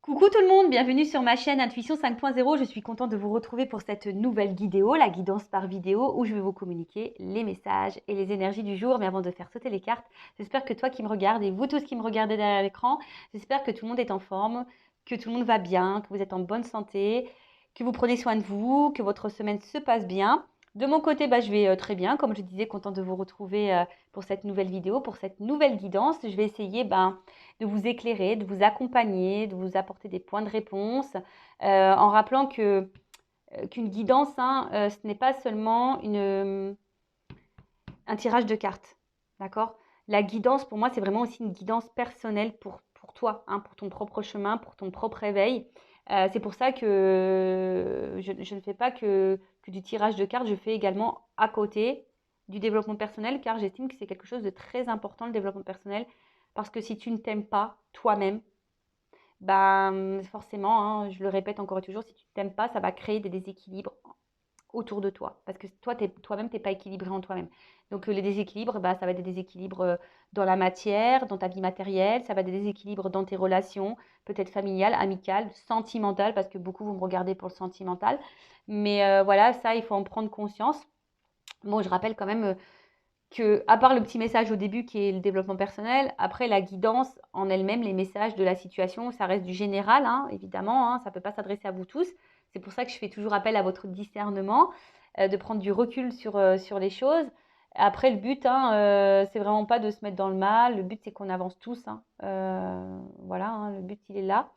Coucou tout le monde, bienvenue sur ma chaîne Intuition 5.0. Je suis contente de vous retrouver pour cette nouvelle vidéo, la guidance par vidéo, où je vais vous communiquer les messages et les énergies du jour. Mais avant de faire sauter les cartes, j'espère que toi qui me regardes et vous tous qui me regardez derrière l'écran, j'espère que tout le monde est en forme, que tout le monde va bien, que vous êtes en bonne santé, que vous prenez soin de vous, que votre semaine se passe bien. De mon côté, je vais très bien. Comme je disais, contente de vous retrouver pour cette nouvelle vidéo, pour cette nouvelle guidance. Je vais essayer de vous éclairer, de vous accompagner, de vous apporter des points de réponse, en rappelant qu'une guidance, ce n'est pas seulement un tirage de cartes, d'accord? La guidance, pour moi, c'est vraiment aussi une guidance personnelle pour toi, pour ton propre chemin, pour ton propre éveil. C'est pour ça que je ne fais pas que du tirage de cartes, je fais également à côté du développement personnel, car j'estime que c'est quelque chose de très important, le développement personnel, parce que si tu ne t'aimes pas toi-même, forcément, je le répète encore et toujours, si tu ne t'aimes pas, ça va créer des déséquilibres autour de toi. Parce que toi-même, tu n'es pas équilibré en toi-même. Donc les déséquilibres, ça va être des déséquilibres dans la matière, dans ta vie matérielle, ça va être des déséquilibres dans tes relations, peut-être familiales, amicales, sentimentales, parce que beaucoup vont me regarder pour le sentimental. Mais voilà, ça, il faut en prendre conscience. Bon, je rappelle quand même que, à part le petit message au début qui est le développement personnel, après la guidance en elle-même, les messages de la situation, ça reste du général, évidemment, ça ne peut pas s'adresser à vous tous. C'est pour ça que je fais toujours appel à votre discernement, de prendre du recul sur les choses. Après, le but, c'est vraiment pas de se mettre dans le mal. Le but, c'est qu'on avance tous. Voilà, le but, il est là.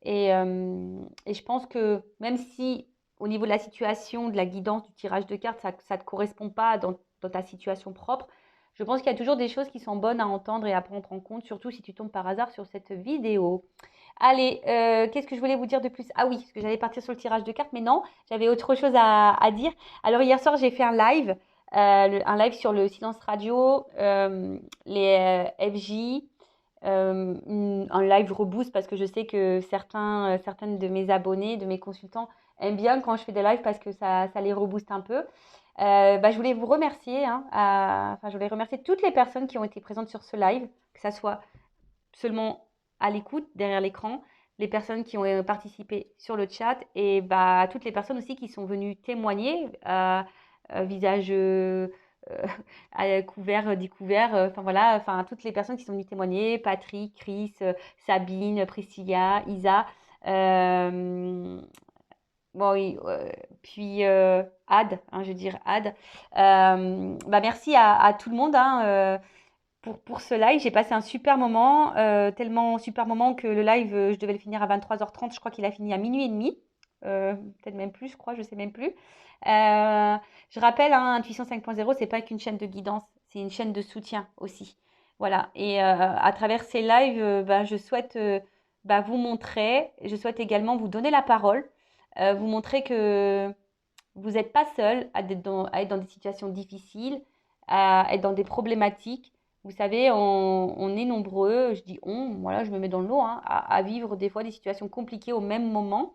Et je pense que même si au niveau de la situation, de la guidance, du tirage de cartes, ça ne te correspond pas dans ta situation propre, je pense qu'il y a toujours des choses qui sont bonnes à entendre et à prendre en compte, surtout si tu tombes par hasard sur cette vidéo. Allez, qu'est-ce que je voulais vous dire de plus? Ah oui, parce que j'allais partir sur le tirage de cartes, mais non, j'avais autre chose à dire. Alors hier soir, j'ai fait un live, un live sur le silence radio, les FJ, un live reboost parce que je sais que certaines de mes abonnés, de mes consultants aiment bien quand je fais des lives parce que ça les rebooste un peu. Je voulais vous remercier, je voulais remercier toutes les personnes qui ont été présentes sur ce live, que ça soit seulement à l'écoute, derrière l'écran, les personnes qui ont participé sur le chat et toutes les personnes aussi qui sont venues témoigner, visage couvert, découvert, voilà, toutes les personnes qui sont venues témoigner, Patrick, Chris, Sabine, Priscilla, Isa, bon, oui, puis Ad, je veux dire Ad. Merci à tout le monde pour ce live. J'ai passé un super moment, tellement super moment que le live, je devais le finir à 23h30. Je crois qu'il a fini à minuit et demi. Peut-être même plus, je crois, je sais même plus. Je rappelle, Intuition 5.0, c'est pas qu'une chaîne de guidance, c'est une chaîne de soutien aussi. Voilà. Et à travers ces lives, je souhaite vous montrer, je souhaite également vous donner la parole, vous montrer que vous n'êtes pas seul à être dans des situations difficiles, à être dans des problématiques. Vous savez, on est nombreux, je dis on, voilà, je me mets dans le lot, à vivre des fois des situations compliquées au même moment.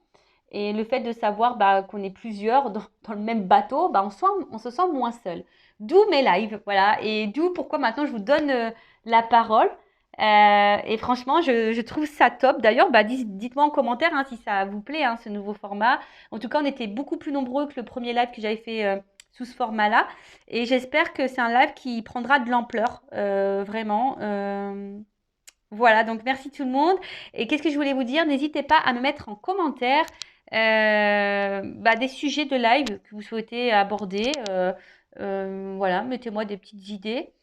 Et le fait de savoir qu'on est plusieurs dans le même bateau, on se sent moins seul. D'où mes lives, voilà. Et d'où pourquoi maintenant je vous donne la parole. Et franchement, je trouve ça top. D'ailleurs, dites-moi en commentaire si ça vous plaît, ce nouveau format. En tout cas, on était beaucoup plus nombreux que le premier live que j'avais fait sous ce format-là. Et j'espère que c'est un live qui prendra de l'ampleur, vraiment. Voilà, donc merci tout le monde. Et qu'est-ce que je voulais vous dire? N'hésitez pas à me mettre en commentaire des sujets de live que vous souhaitez aborder. Voilà, mettez-moi des petites idées.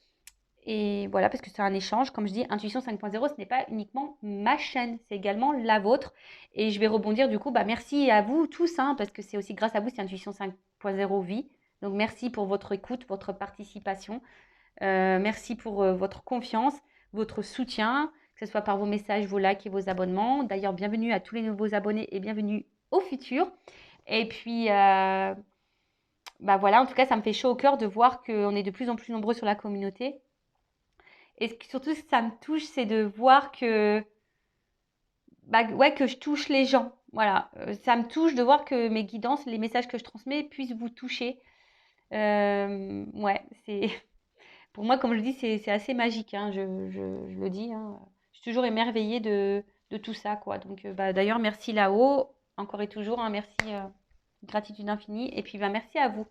Et voilà, parce que c'est un échange. Comme je dis, Intuition 5.0, ce n'est pas uniquement ma chaîne, c'est également la vôtre. Et je vais rebondir du coup, merci à vous tous, parce que c'est aussi grâce à vous si Intuition 5.0 vit. Donc merci pour votre écoute, votre participation. Merci pour votre confiance, votre soutien, que ce soit par vos messages, vos likes et vos abonnements. D'ailleurs, bienvenue à tous les nouveaux abonnés et bienvenue au futur. Et puis, voilà, en tout cas, ça me fait chaud au cœur de voir qu'on est de plus en plus nombreux sur la communauté. Et surtout, ce que ça me touche, c'est de voir que je touche les gens. Voilà, ça me touche de voir que mes guidances, les messages que je transmets puissent vous toucher. C'est pour moi, comme je dis, c'est assez magique, je le dis. Je suis toujours émerveillée de de tout ça, quoi. Donc, d'ailleurs, merci là-haut, encore et toujours, hein, merci, gratitude infinie. Et puis, merci à vous.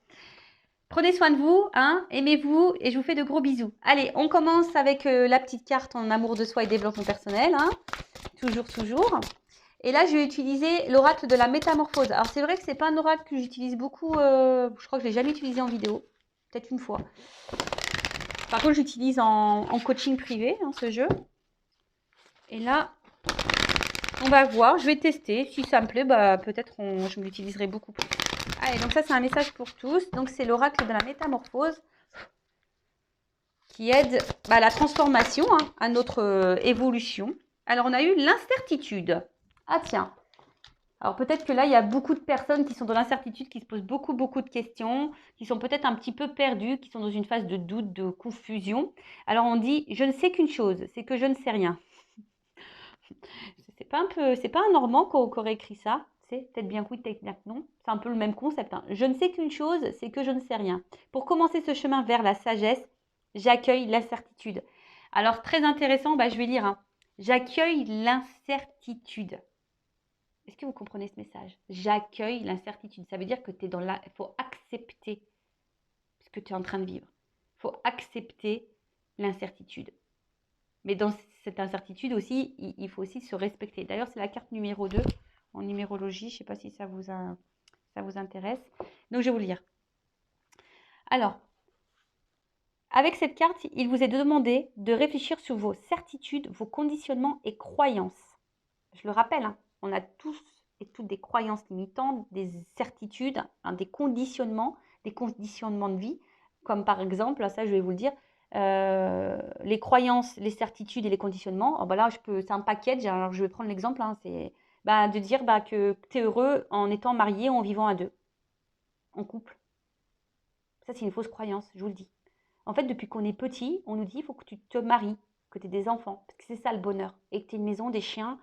Prenez soin de vous, hein, aimez-vous et je vous fais de gros bisous. Allez, on commence avec la petite carte en amour de soi et développement personnel, hein, toujours, toujours. Et là, je vais utiliser l'oracle de la métamorphose. Alors, c'est vrai que ce n'est pas un oracle que j'utilise beaucoup, je crois que je ne l'ai jamais utilisé en vidéo, peut-être une fois. Par contre, j'utilise en coaching privé, hein, ce jeu. Et là, on va voir, je vais tester. Si ça me plaît, peut-être je l'utiliserai beaucoup plus. Allez, donc ça, c'est un message pour tous. Donc, c'est l'oracle de la métamorphose qui aide à la transformation, hein, à notre évolution. Alors, on a eu l'incertitude. Ah tiens. Alors, peut-être que là, il y a beaucoup de personnes qui sont dans l'incertitude, qui se posent beaucoup de questions, qui sont peut-être un petit peu perdues, qui sont dans une phase de doute, de confusion. Alors, on dit, je ne sais qu'une chose, c'est que je ne sais rien. C'est pas un Normand qui aurait écrit ça. C'est peut-être bien oui, peut-être bien non. C'est un peu le même concept, hein. Je ne sais qu'une chose, c'est que je ne sais rien. Pour commencer ce chemin vers la sagesse, j'accueille l'incertitude. Alors, très intéressant, je vais lire, hein. J'accueille l'incertitude. Est-ce que vous comprenez ce message? J'accueille l'incertitude. Ça veut dire que tu es dans la... Il faut accepter ce que tu es en train de vivre. Il faut accepter l'incertitude. Mais dans cette incertitude aussi, il faut aussi se respecter. D'ailleurs, c'est la carte numéro 2 en numérologie. Je ne sais pas si ça vous intéresse. Donc, je vais vous le lire. Alors, avec cette carte, il vous est demandé de réfléchir sur vos certitudes, vos conditionnements et croyances. Je le rappelle, hein, on a tous et toutes des croyances limitantes, des certitudes, hein, des conditionnements de vie, comme par exemple, ça je vais vous le dire, les croyances, les certitudes et les conditionnements. Là, c'est un package, alors je vais prendre l'exemple, hein, c'est de dire que tu es heureux en étant marié ou en vivant à deux, en couple. Ça, c'est une fausse croyance, je vous le dis. En fait, depuis qu'on est petit, on nous dit il faut que tu te maries, que tu aies des enfants, parce que c'est ça le bonheur, et que tu aies une maison, des chiens,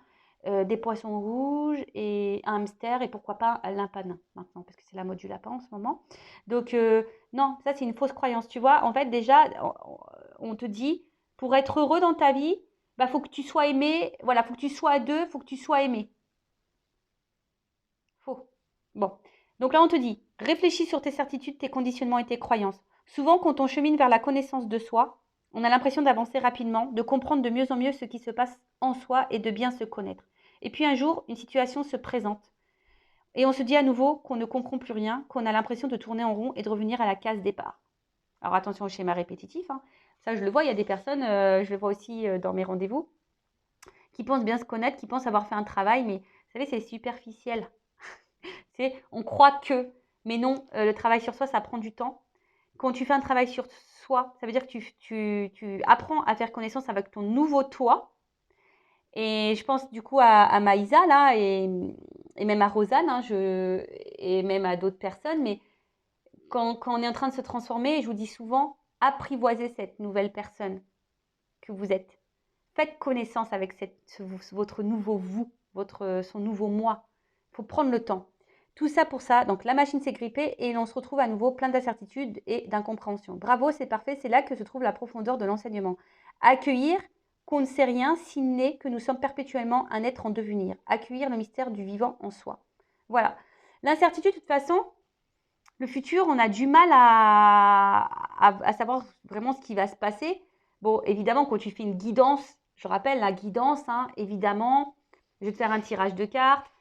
des poissons rouges et un hamster et pourquoi pas un lapin maintenant, parce que c'est la mode du lapin en ce moment. Donc, non, ça c'est une fausse croyance, tu vois. En fait, déjà, on te dit, pour être heureux dans ta vie, faut que tu sois aimé, voilà, faut que tu sois à deux, faut que tu sois aimé. Faux. Bon, donc là on te dit, réfléchis sur tes certitudes, tes conditionnements et tes croyances. Souvent, quand on chemine vers la connaissance de soi, on a l'impression d'avancer rapidement, de comprendre de mieux en mieux ce qui se passe en soi et de bien se connaître. Et puis un jour, une situation se présente. Et on se dit à nouveau qu'on ne comprend plus rien, qu'on a l'impression de tourner en rond et de revenir à la case départ. Alors attention au schéma répétitif, hein. Ça je le vois, il y a des personnes, je le vois aussi dans mes rendez-vous, qui pensent bien se connaître, qui pensent avoir fait un travail, mais vous savez, c'est superficiel. On croit que, mais non, le travail sur soi, ça prend du temps. Quand tu fais un travail sur soi, ça veut dire que tu apprends à faire connaissance avec ton nouveau toi. Et je pense du coup à Maïsa, là, et même à Rosanne, hein, et même à d'autres personnes. Mais quand on est en train de se transformer, je vous dis souvent, apprivoisez cette nouvelle personne que vous êtes. Faites connaissance avec votre nouveau vous, son nouveau moi. Il faut prendre le temps. Tout ça pour ça, donc la machine s'est grippée et on se retrouve à nouveau plein d'incertitudes et d'incompréhension. Bravo, c'est parfait, c'est là que se trouve la profondeur de l'enseignement. Accueillir qu'on ne sait rien, si n'est que nous sommes perpétuellement un être en devenir. Accueillir le mystère du vivant en soi. Voilà. L'incertitude, de toute façon, le futur, on a du mal à savoir vraiment ce qui va se passer. Bon, évidemment, quand tu fais une guidance, je rappelle la guidance, hein, évidemment, je vais te faire un tirage de cartes,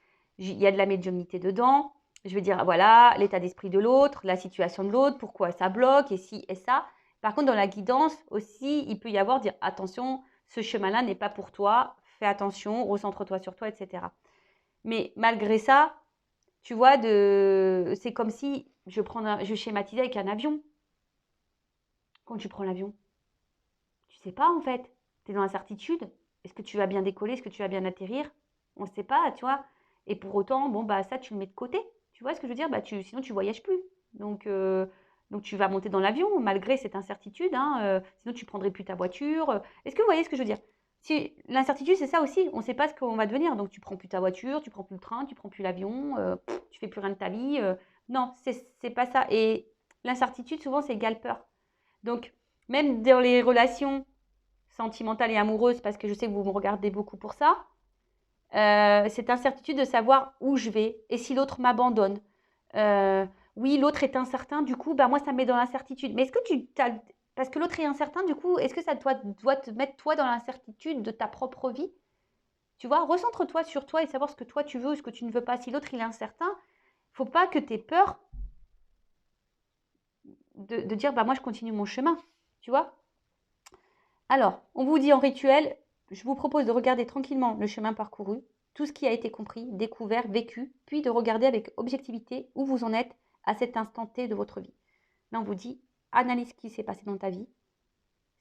il y a de la médiumnité dedans, je vais dire, voilà, l'état d'esprit de l'autre, la situation de l'autre, pourquoi ça bloque, et ci et ça. Par contre, dans la guidance aussi, il peut y avoir, dire, attention, ce chemin-là n'est pas pour toi, fais attention, recentre-toi sur toi, etc. Mais malgré ça, tu vois, c'est comme si je schématisais avec un avion. Quand tu prends l'avion, tu sais pas en fait. Tu es dans l'incertitude. Est-ce que tu vas bien décoller? Est-ce que tu vas bien atterrir? On ne sait pas, tu vois. Et pour autant, ça, tu le mets de côté. Tu vois ce que je veux dire? Sinon, tu voyages plus. Donc, tu vas monter dans l'avion malgré cette incertitude, hein. Sinon, tu prendrais plus ta voiture. Est-ce que vous voyez ce que je veux dire? Si, l'incertitude, c'est ça aussi. On ne sait pas ce qu'on va devenir. Donc, tu prends plus ta voiture, tu prends plus le train, tu prends plus l'avion, tu fais plus rien de ta vie. Non, c'est pas ça. Et l'incertitude, souvent, c'est égale peur. Donc, même dans les relations sentimentales et amoureuses, parce que je sais que vous me regardez beaucoup pour ça, cette incertitude de savoir où je vais et si l'autre m'abandonne. Oui, l'autre est incertain, du coup, bah, moi, ça me met dans l'incertitude. Mais est-ce que parce que l'autre est incertain, du coup, est-ce que ça doit te mettre toi dans l'incertitude de ta propre vie? Tu vois, recentre-toi sur toi et savoir ce que toi tu veux ou ce que tu ne veux pas. Si l'autre il est incertain, faut pas que tu aies peur de dire bah moi je continue mon chemin. Tu vois? Alors, on vous dit en rituel, je vous propose de regarder tranquillement le chemin parcouru, tout ce qui a été compris, découvert, vécu, puis de regarder avec objectivité où vous en êtes à cet instant T de votre vie. Là, on vous dit, analyse ce qui s'est passé dans ta vie,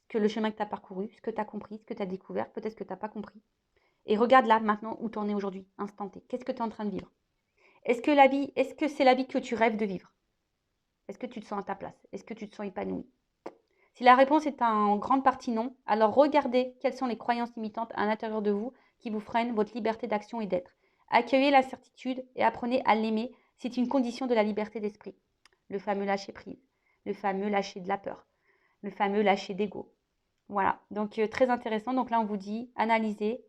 que le chemin que tu as parcouru, ce que tu as compris, ce que tu as découvert, peut-être ce que tu n'as pas compris. Et regarde là, maintenant, où tu en es aujourd'hui, instant T. Qu'est-ce que tu es en train de vivre? Est-ce que c'est la vie que tu rêves de vivre? Est-ce que tu te sens à ta place? Est-ce que tu te sens épanoui? Si la réponse est en grande partie non, alors regardez quelles sont les croyances limitantes à l'intérieur de vous qui vous freinent votre liberté d'action et d'être. Accueillez l'incertitude et apprenez à l'aimer. C'est une condition de la liberté d'esprit. Le fameux lâcher prise, le fameux lâcher de la peur, le fameux lâcher d'ego. Voilà, donc très intéressant. Donc là, on vous dit, analysez,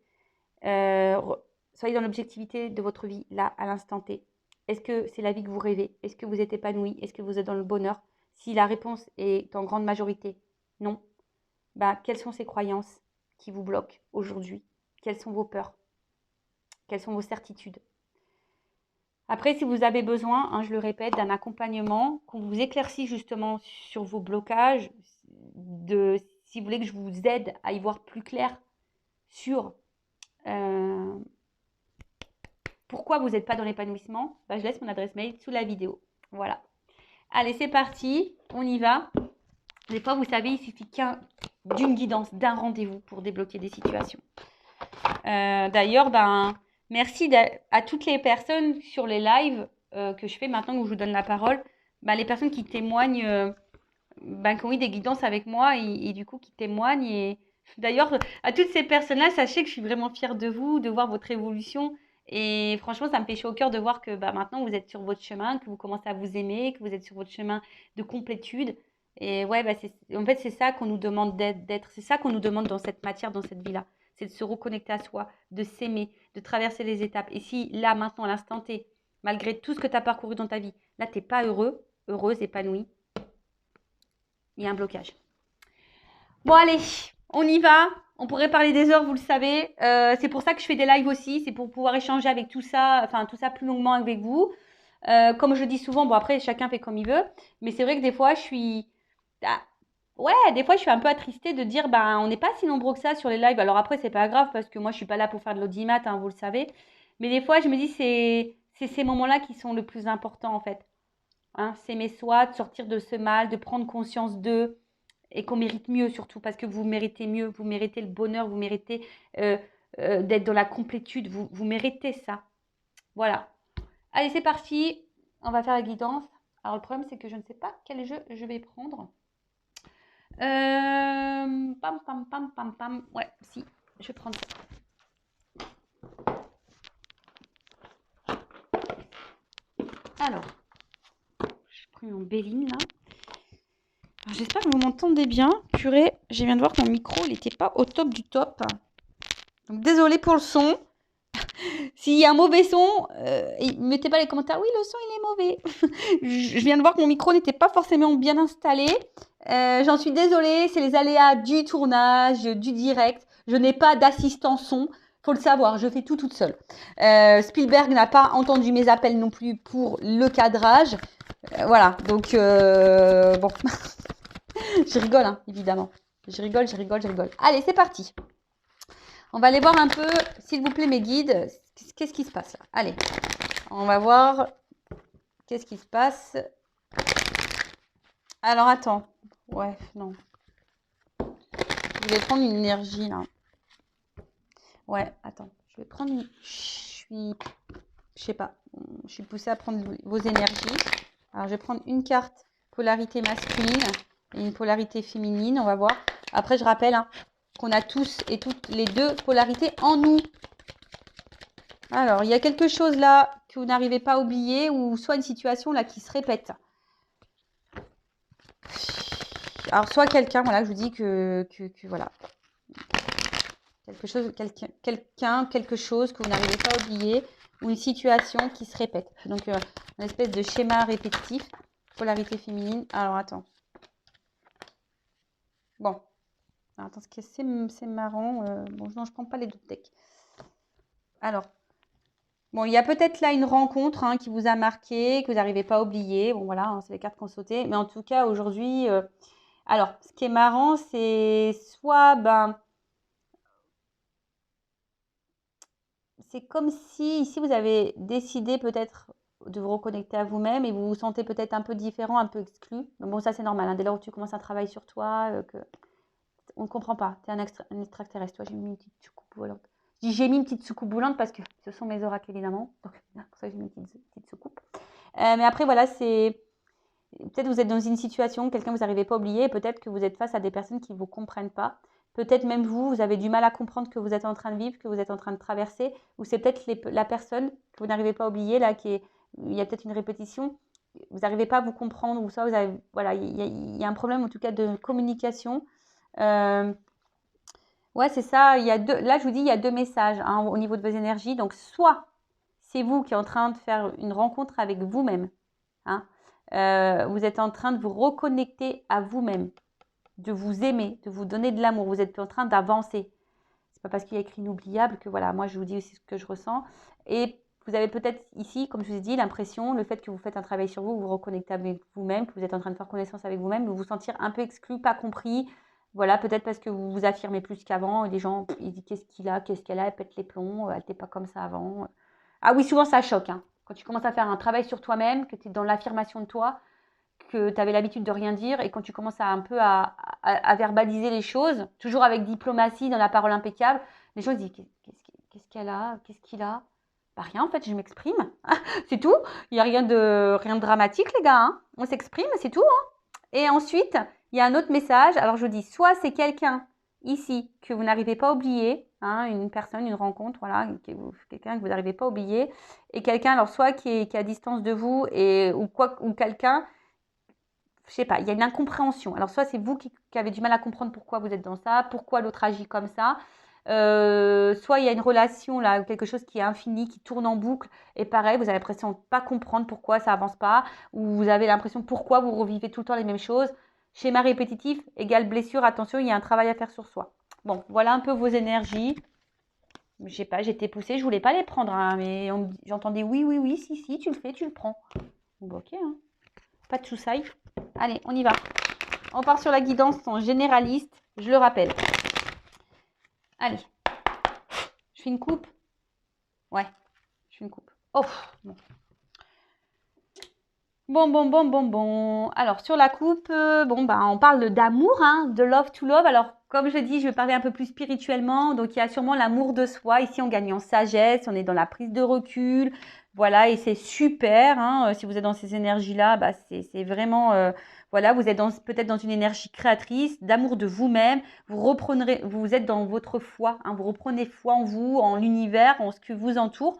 soyez dans l'objectivité de votre vie, là, à l'instant T. Est-ce que c'est la vie que vous rêvez? Est-ce que vous êtes épanoui? Est-ce que vous êtes dans le bonheur? Si la réponse est en grande majorité non, bah, quelles sont ces croyances qui vous bloquent aujourd'hui? Quelles sont vos peurs? Quelles sont vos certitudes? Après, si vous avez besoin, hein, je le répète, d'un accompagnement, qu'on vous éclaircit justement sur vos blocages, si vous voulez que je vous aide à y voir plus clair sur pourquoi vous n'êtes pas dans l'épanouissement, bah, je laisse mon adresse mail sous la vidéo. Voilà. Allez, c'est parti, on y va. Des fois, vous savez, il suffit d'une guidance, d'un rendez-vous pour débloquer des situations. D'ailleurs, merci à toutes les personnes sur les lives que je fais maintenant que je vous donne la parole. Les personnes qui témoignent, qui ont eu des guidances avec moi et du coup qui témoignent. Et d'ailleurs, à toutes ces personnes-là, sachez que je suis vraiment fière de vous, de voir votre évolution. Et franchement, ça me fait chaud au cœur de voir que maintenant vous êtes sur votre chemin, que vous commencez à vous aimer, que vous êtes sur votre chemin de complétude. Et ouais, en fait, c'est ça qu'on nous demande d'être. C'est ça qu'on nous demande dans cette matière, dans cette vie-là. C'est de se reconnecter à soi, de s'aimer, de traverser les étapes. Et si là, maintenant, à l'instant T, malgré tout ce que tu as parcouru dans ta vie, là, tu n'es pas heureux, heureuse, épanouie, il y a un blocage. Bon, allez, on y va. On pourrait parler des heures, vous le savez. C'est pour ça que je fais des lives aussi. C'est pour pouvoir échanger avec tout ça plus longuement avec vous. Comme je dis souvent, bon, après, chacun fait comme il veut. Mais c'est vrai que des fois, je suis un peu attristée de dire, on n'est pas si nombreux que ça sur les lives. Alors après, c'est pas grave parce que moi, je suis pas là pour faire de l'audimat, hein, vous le savez. Mais des fois, je me dis, c'est ces moments-là qui sont le plus importants, en fait. Hein, s'aimer soi, de sortir de ce mal, de prendre conscience d'eux et qu'on mérite mieux surtout parce que vous méritez mieux, vous méritez le bonheur, vous méritez d'être dans la complétude, vous méritez ça. Voilà. Allez, c'est parti. On va faire la guidance. Alors, le problème, c'est que je ne sais pas quel jeu je vais prendre. Pam, pam, pam, pam, pam. Ouais, si, je vais prendre ça. Alors, j'ai pris mon Béline, là. J'espère que vous m'entendez bien. Purée, je viens de voir que mon micro, il n'était pas au top du top. Donc, désolée pour le son. S'il y a un mauvais son, mettez pas les commentaires. Oui, le son, il est mauvais. Je viens de voir que mon micro n'était pas forcément bien installé. J'en suis désolée. C'est les aléas du tournage, du direct. Je n'ai pas d'assistant son. Faut le savoir, je fais tout toute seule. Spielberg n'a pas entendu mes appels non plus pour le cadrage. Voilà, donc bon, je rigole, hein, évidemment. Je rigole. Allez, c'est parti. On va aller voir un peu, s'il vous plaît, mes guides. Qu'est-ce qui se passe là? Allez, on va voir qu'est-ce qui se passe. Alors, attends. Ouais, non. Je vais prendre une énergie, là. Ouais, attends. Je vais prendre une... Je sais pas. Je suis poussée à prendre vos énergies. Alors, je vais prendre une carte polarité masculine et une polarité féminine. On va voir. Après, je rappelle qu'on a tous et toutes les deux polarités en nous. Alors, il y a quelque chose là que vous n'arrivez pas à oublier ou soit une situation là qui se répète. Alors, soit quelqu'un, voilà, je vous dis que voilà. quelque chose que vous n'arrivez pas à oublier ou une situation qui se répète. Donc, une espèce de schéma répétitif, polarité féminine. Alors, attends. Bon. Alors, attends, c'est marrant. Bon, non, je ne prends pas les deux decks. Alors, bon, il y a peut-être là une rencontre hein, qui vous a marqué, que vous n'arrivez pas à oublier. Bon, voilà, hein, c'est les cartes qu'on sautait. Mais en tout cas, aujourd'hui, alors, ce qui est marrant, c'est soit, c'est comme si ici vous avez décidé peut-être de vous reconnecter à vous-même et vous vous sentez peut-être un peu différent, un peu exclu. Mais bon, ça c'est normal. Hein, dès lors où tu commences un travail sur toi, on ne comprend pas. Tu es un extraterrestre. Toi, j'ai mis une petite soucoupe volante. J'ai mis une petite soucoupe volante parce que ce sont mes oracles évidemment. Donc, pour ça, j'ai mis une petite soucoupe. Mais après, voilà, c'est. Peut-être vous êtes dans une situation, quelqu'un vous n'arrivez pas à oublier, et peut-être que vous êtes face à des personnes qui ne vous comprennent pas. Peut-être même vous avez du mal à comprendre que vous êtes en train de vivre, que vous êtes en train de traverser, ou c'est peut-être la personne que vous n'arrivez pas à oublier, là, il y a peut-être une répétition, vous n'arrivez pas à vous comprendre, ou ça, voilà, il y a un problème en tout cas de communication. Ouais, c'est ça, là je vous dis, il y a deux messages hein, au niveau de vos énergies. Donc soit c'est vous qui êtes en train de faire une rencontre avec vous-même, hein, vous êtes en train de vous reconnecter à vous-même, de vous aimer, de vous donner de l'amour. Vous êtes en train d'avancer. C'est pas parce qu'il y a écrit inoubliable que voilà, moi je vous dis aussi ce que je ressens. Et vous avez peut-être ici, comme je vous ai dit, l'impression, le fait que vous faites un travail sur vous, vous vous reconnectez avec vous-même, que vous êtes en train de faire connaissance avec vous-même, de vous sentir un peu exclu, pas compris. Voilà, peut-être parce que vous vous affirmez plus qu'avant. Et les gens, ils disent qu'est-ce qu'il a, qu'est-ce qu'elle a, elle pète les plombs, elle n'était pas comme ça avant. Ah oui, souvent ça choque. Hein. Quand tu commences à faire un travail sur toi-même, que tu es dans l'affirmation de toi, que tu avais l'habitude de rien dire, et quand tu commences un peu à verbaliser les choses, toujours avec diplomatie, dans la parole impeccable, les gens disent qu'est-ce qu'elle a, qu'est-ce qu'il a. Bah rien en fait, je m'exprime, c'est tout. Il n'y a rien de dramatique les gars, hein. On s'exprime, c'est tout. Hein. Et ensuite, il y a un autre message. Alors je vous dis, soit c'est quelqu'un ici que vous n'arrivez pas à oublier, hein, une personne, une rencontre, voilà, quelqu'un que vous n'arrivez pas à oublier, et quelqu'un alors soit qui est à distance de vous ou quelqu'un, je sais pas, il y a une incompréhension. Alors soit c'est vous qui avez du mal à comprendre pourquoi vous êtes dans ça, pourquoi l'autre agit comme ça. Soit il y a une relation là, quelque chose qui est infini, qui tourne en boucle, et pareil, vous avez l'impression de ne pas comprendre pourquoi ça avance pas, ou vous avez l'impression pourquoi vous revivez tout le temps les mêmes choses. Schéma répétitif égale blessure. Attention, il y a un travail à faire sur soi. Bon, voilà un peu vos énergies. Je sais pas, j'étais poussée, je voulais pas les prendre, hein, mais j'entendais oui, si, tu le fais, tu le prends. Bon, ok, hein. Pas de soucis. Allez, on y va. On part sur la guidance en généraliste, je le rappelle. Allez. Je fais une coupe. Ouais, je fais une coupe. Oh, bon. Alors, sur la coupe, on parle d'amour, hein, de love to love. Alors, comme je dis, je vais parler un peu plus spirituellement. Donc, il y a sûrement l'amour de soi. Ici, on gagne en sagesse, on est dans la prise de recul. Voilà, et c'est super. Hein, si vous êtes dans ces énergies-là, c'est vraiment... voilà, vous êtes peut-être dans une énergie créatrice, d'amour de vous-même. Vous êtes dans votre foi. Hein, vous reprenez foi en vous, en l'univers, en ce qui vous entoure.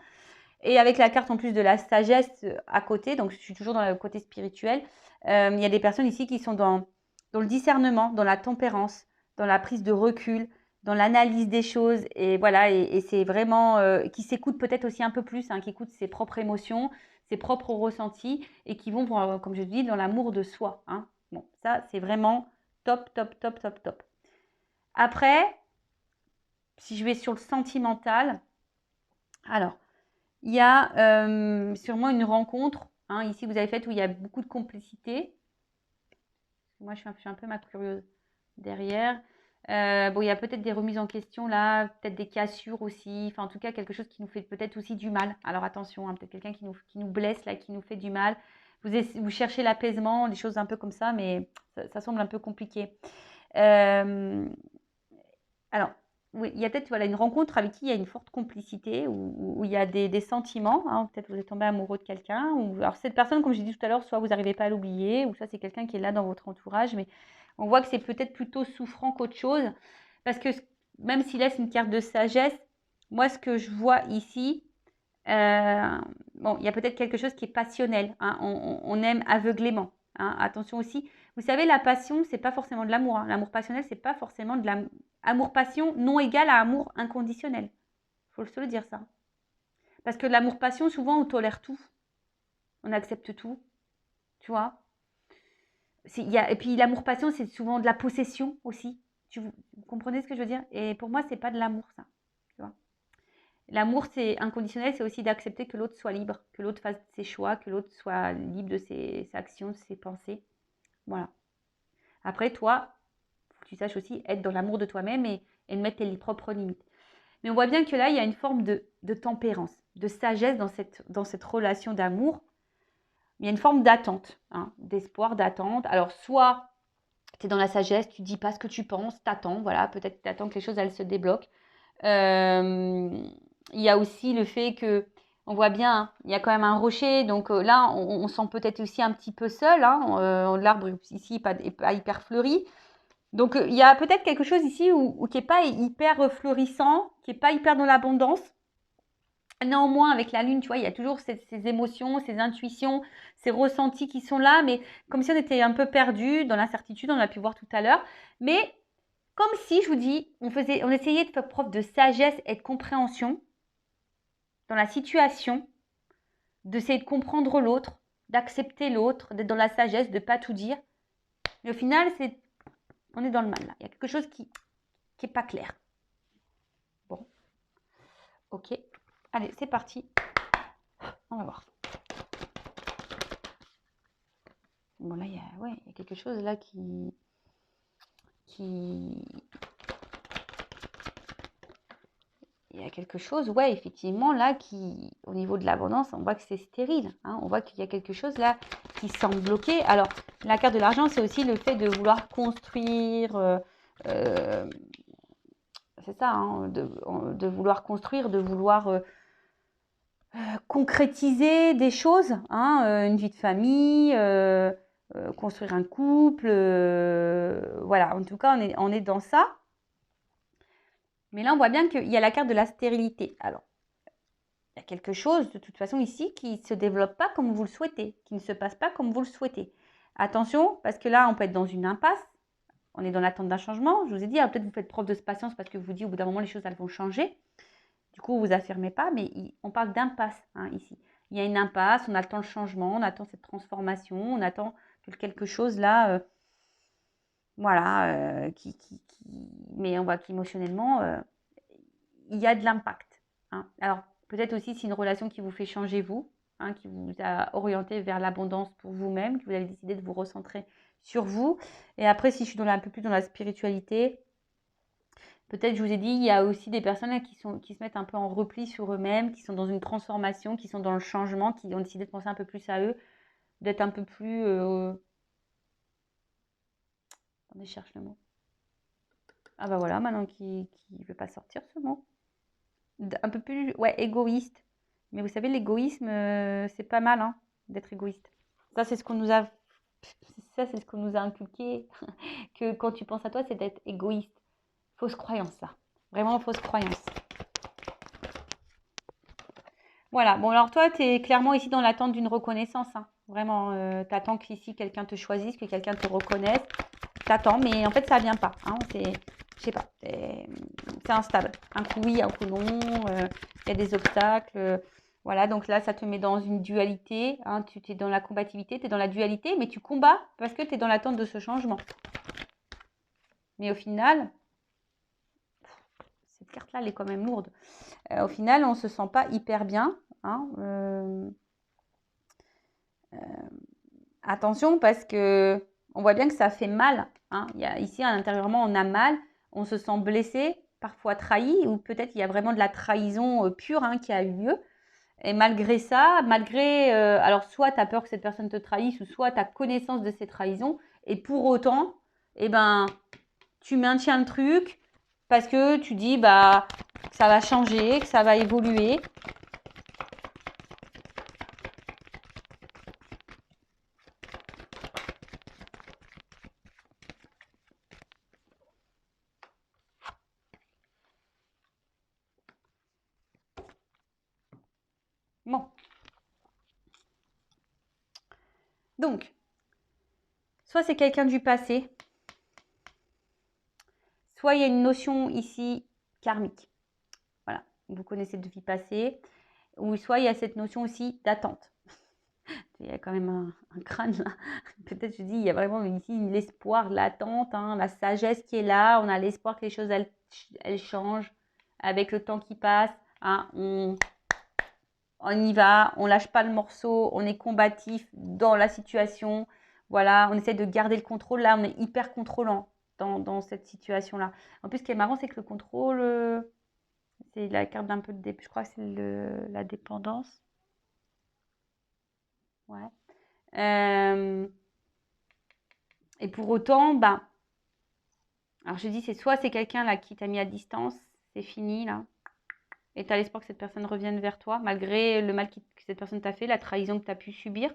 Et avec la carte en plus de la sagesse à côté, donc je suis toujours dans le côté spirituel, il y a des personnes ici qui sont dans le discernement, dans la tempérance, dans la prise de recul, dans l'analyse des choses, et voilà, et c'est vraiment, qui s'écoutent peut-être aussi un peu plus, hein, qui écoutent ses propres émotions, ses propres ressentis, et qui vont, comme je dis, dans l'amour de soi. Hein. Bon, ça, c'est vraiment top. Après, si je vais sur le sentimental, alors, il y a sûrement une rencontre, hein, ici vous avez faite où il y a beaucoup de complicité. Moi, je suis un peu ma curieuse derrière. Bon, il y a peut-être des remises en question là, peut-être des cassures aussi. Enfin, en tout cas, quelque chose qui nous fait peut-être aussi du mal. Alors attention, hein, peut-être quelqu'un qui nous blesse là, qui nous fait du mal. Vous cherchez l'apaisement, des choses un peu comme ça, mais ça semble un peu compliqué. Alors, oui, il y a peut-être voilà, une rencontre avec qui il y a une forte complicité, où il y a des sentiments. Hein, peut-être vous êtes tombé amoureux de quelqu'un. Alors, cette personne, comme j'ai dit tout à l'heure, soit vous n'arrivez pas à l'oublier, ou soit c'est quelqu'un qui est là dans votre entourage. Mais on voit que c'est peut-être plutôt souffrant qu'autre chose. Parce que même s'il laisse une carte de sagesse, moi, ce que je vois ici, il y a peut-être quelque chose qui est passionnel. Hein, on aime aveuglément. Hein, attention aussi, Vous savez, la passion, c'est pas forcément de l'amour, hein. L'amour passionnel, c'est pas forcément de l'amour. Amour-passion non égal à amour inconditionnel. Faut se le dire, ça. Parce que l'amour-passion, souvent, on tolère tout. On accepte tout. Tu vois. Et puis, l'amour-passion, c'est souvent de la possession aussi. Vous comprenez ce que je veux dire? Et pour moi, c'est pas de l'amour, ça. Tu vois. L'amour, c'est inconditionnel, c'est aussi d'accepter que l'autre soit libre, que l'autre fasse ses choix, que l'autre soit libre de ses actions, de ses pensées. Voilà. Après, toi, faut que tu saches aussi être dans l'amour de toi-même et de mettre tes propres limites. Mais on voit bien que là, il y a une forme de tempérance, de sagesse dans cette relation d'amour. Il y a une forme d'attente, hein, d'espoir, d'attente. Alors, soit tu es dans la sagesse, tu dis pas ce que tu penses, t'attends, voilà, peut-être que tu attends que les choses, elles se débloquent. Il y a aussi le fait que, on voit bien, hein, il y a quand même un rocher, donc là, on sent peut-être aussi un petit peu seul, hein, l'arbre ici n'est pas hyper fleuri. Donc, il y a peut-être quelque chose ici qui n'est pas hyper fleurissant, qui n'est pas hyper dans l'abondance. Néanmoins, avec la lune, tu vois, il y a toujours ces émotions, ces intuitions, ces ressentis qui sont là, mais comme si on était un peu perdu dans l'incertitude, on a pu voir tout à l'heure. Mais comme si, je vous dis, on essayait de faire preuve de sagesse et de compréhension dans la situation, d'essayer de comprendre l'autre, d'accepter l'autre, d'être dans la sagesse, de ne pas tout dire. Mais au final, on est dans le mal là. Il y a quelque chose qui n'est pas clair. Bon, ok. Allez, c'est parti. On va voir. Bon, là, il y a quelque chose là qui... Il y a quelque chose, ouais, effectivement, là, qui, au niveau de l'abondance, on voit que c'est stérile. Hein, on voit qu'il y a quelque chose là qui semble bloqué. Alors, la carte de l'argent, c'est aussi le fait de vouloir construire... c'est ça, hein, de vouloir construire, de vouloir concrétiser des choses, hein, une vie de famille, construire un couple, voilà, en tout cas, on est dans ça. Mais là, on voit bien qu'il y a la carte de la stérilité. Alors, il y a quelque chose, de toute façon, ici, qui ne se développe pas comme vous le souhaitez, qui ne se passe pas comme vous le souhaitez. Attention, parce que là, on peut être dans une impasse. On est dans l'attente d'un changement. Je vous ai dit, peut-être vous faites preuve de patience parce que vous dites au bout d'un moment, les choses, elles vont changer. Du coup, vous affirmez pas, mais on parle d'impasse, hein, ici. Il y a une impasse, on attend le changement, on attend cette transformation, on attend que quelque chose là, voilà, mais on voit qu'émotionnellement, il y a de l'impact. Hein. Alors, peut-être aussi c'est une relation qui vous fait changer vous, hein, qui vous a orienté vers l'abondance pour vous-même, que vous avez décidé de vous recentrer sur vous. Et après, si je suis un peu plus dans la spiritualité, peut-être, je vous ai dit, il y a aussi des personnes là, qui se mettent un peu en repli sur eux-mêmes, qui sont dans une transformation, qui sont dans le changement, qui ont décidé de penser un peu plus à eux, d'être un peu plus... Attendez, je cherche le mot. Ah bah voilà, maintenant qui ne veut pas sortir ce mot. Un peu plus, ouais, égoïste. Mais vous savez, l'égoïsme, c'est pas mal, hein, d'être égoïste. Ça, c'est ce qu'on nous a... Ça, c'est ce qu'on nous a inculqué, que quand tu penses à toi, c'est d'être égoïste. Fausse croyance, ça. Vraiment fausse croyance. Voilà, bon alors toi, tu es clairement ici dans l'attente d'une reconnaissance. Hein. Vraiment, tu attends qu'ici quelqu'un te choisisse, que quelqu'un te reconnaisse. T'attends, mais en fait, ça vient pas. Hein. Je sais pas, c'est instable. Un coup oui, un coup non. Il y a des obstacles. Voilà, donc là, ça te met dans une dualité. Hein. Tu es dans la combativité, tu es dans la dualité, mais tu combats parce que tu es dans l'attente de ce changement. Mais au final, cette carte-là, elle est quand même lourde. Au final, on ne se sent pas hyper bien. Hein. Attention parce que on voit bien que ça fait mal. Hein. Ici, intérieurement, on a mal, on se sent blessé, parfois trahi, ou peut-être il y a vraiment de la trahison pure hein, qui a eu lieu. Et malgré ça, alors soit tu as peur que cette personne te trahisse, ou soit tu as connaissance de ces trahisons, et pour autant, eh ben, tu maintiens le truc parce que tu dis bah, que ça va changer, que ça va évoluer. Bon. Donc, Soit c'est quelqu'un du passé, soit il y a une notion ici karmique. Voilà, vous connaissez de vie passée. Ou soit il y a cette notion aussi d'attente. Il y a quand même un crâne là. Peut-être je dis, il y a vraiment ici l'espoir, l'attente, hein, la sagesse qui est là. On a l'espoir que les choses, elles changent avec le temps qui passe. Hein, on y va, on lâche pas le morceau, on est combatif dans la situation. Voilà, on essaie de garder le contrôle. Là, on est hyper contrôlant dans cette situation-là. En plus, ce qui est marrant, c'est que le contrôle, c'est la carte d'un peu de... Je crois que c'est la dépendance. Ouais. Et pour autant, ben, alors je dis, c'est soit c'est quelqu'un là qui t'a mis à distance, c'est fini là, et tu as l'espoir que cette personne revienne vers toi, malgré le mal que cette personne t'a fait, la trahison que tu as pu subir.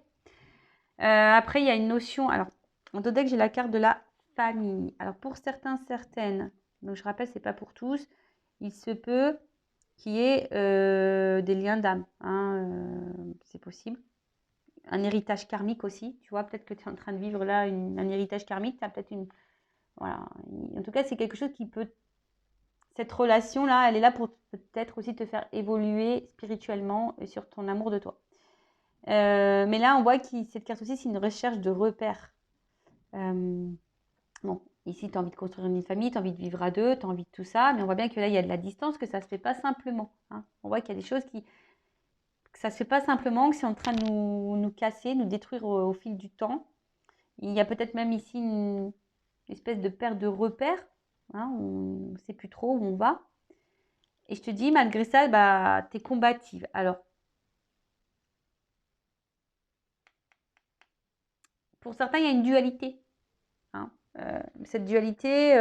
Après, il y a une notion, alors, on te dit que j'ai la carte de la famille. Alors pour certains, certaines, donc je rappelle, c'est pas pour tous, il se peut qu'il y ait des liens d'âme, hein, c'est possible. Un héritage karmique aussi, tu vois, peut-être que tu es en train de vivre là un héritage karmique, tu as peut-être une... Voilà, en tout cas, c'est quelque chose qui peut... Cette relation-là, elle est là pour peut-être aussi te faire évoluer spirituellement et sur ton amour de toi. Mais là, on voit que cette carte aussi, c'est une recherche de repères. Bon, ici, tu as envie de construire une famille, tu as envie de vivre à deux, tu as envie de tout ça, mais on voit bien que là, il y a de la distance, que ça ne se fait pas simplement. Hein. On voit qu'il y a des choses que ça ne se fait pas simplement, que c'est en train de nous casser, nous détruire au fil du temps. Il y a peut-être même ici une espèce de perte de repères. Hein, on ne sait plus trop où on va. Et je te dis, malgré ça, bah, tu es combative. Alors, pour certains, il y a une dualité. Hein. Cette dualité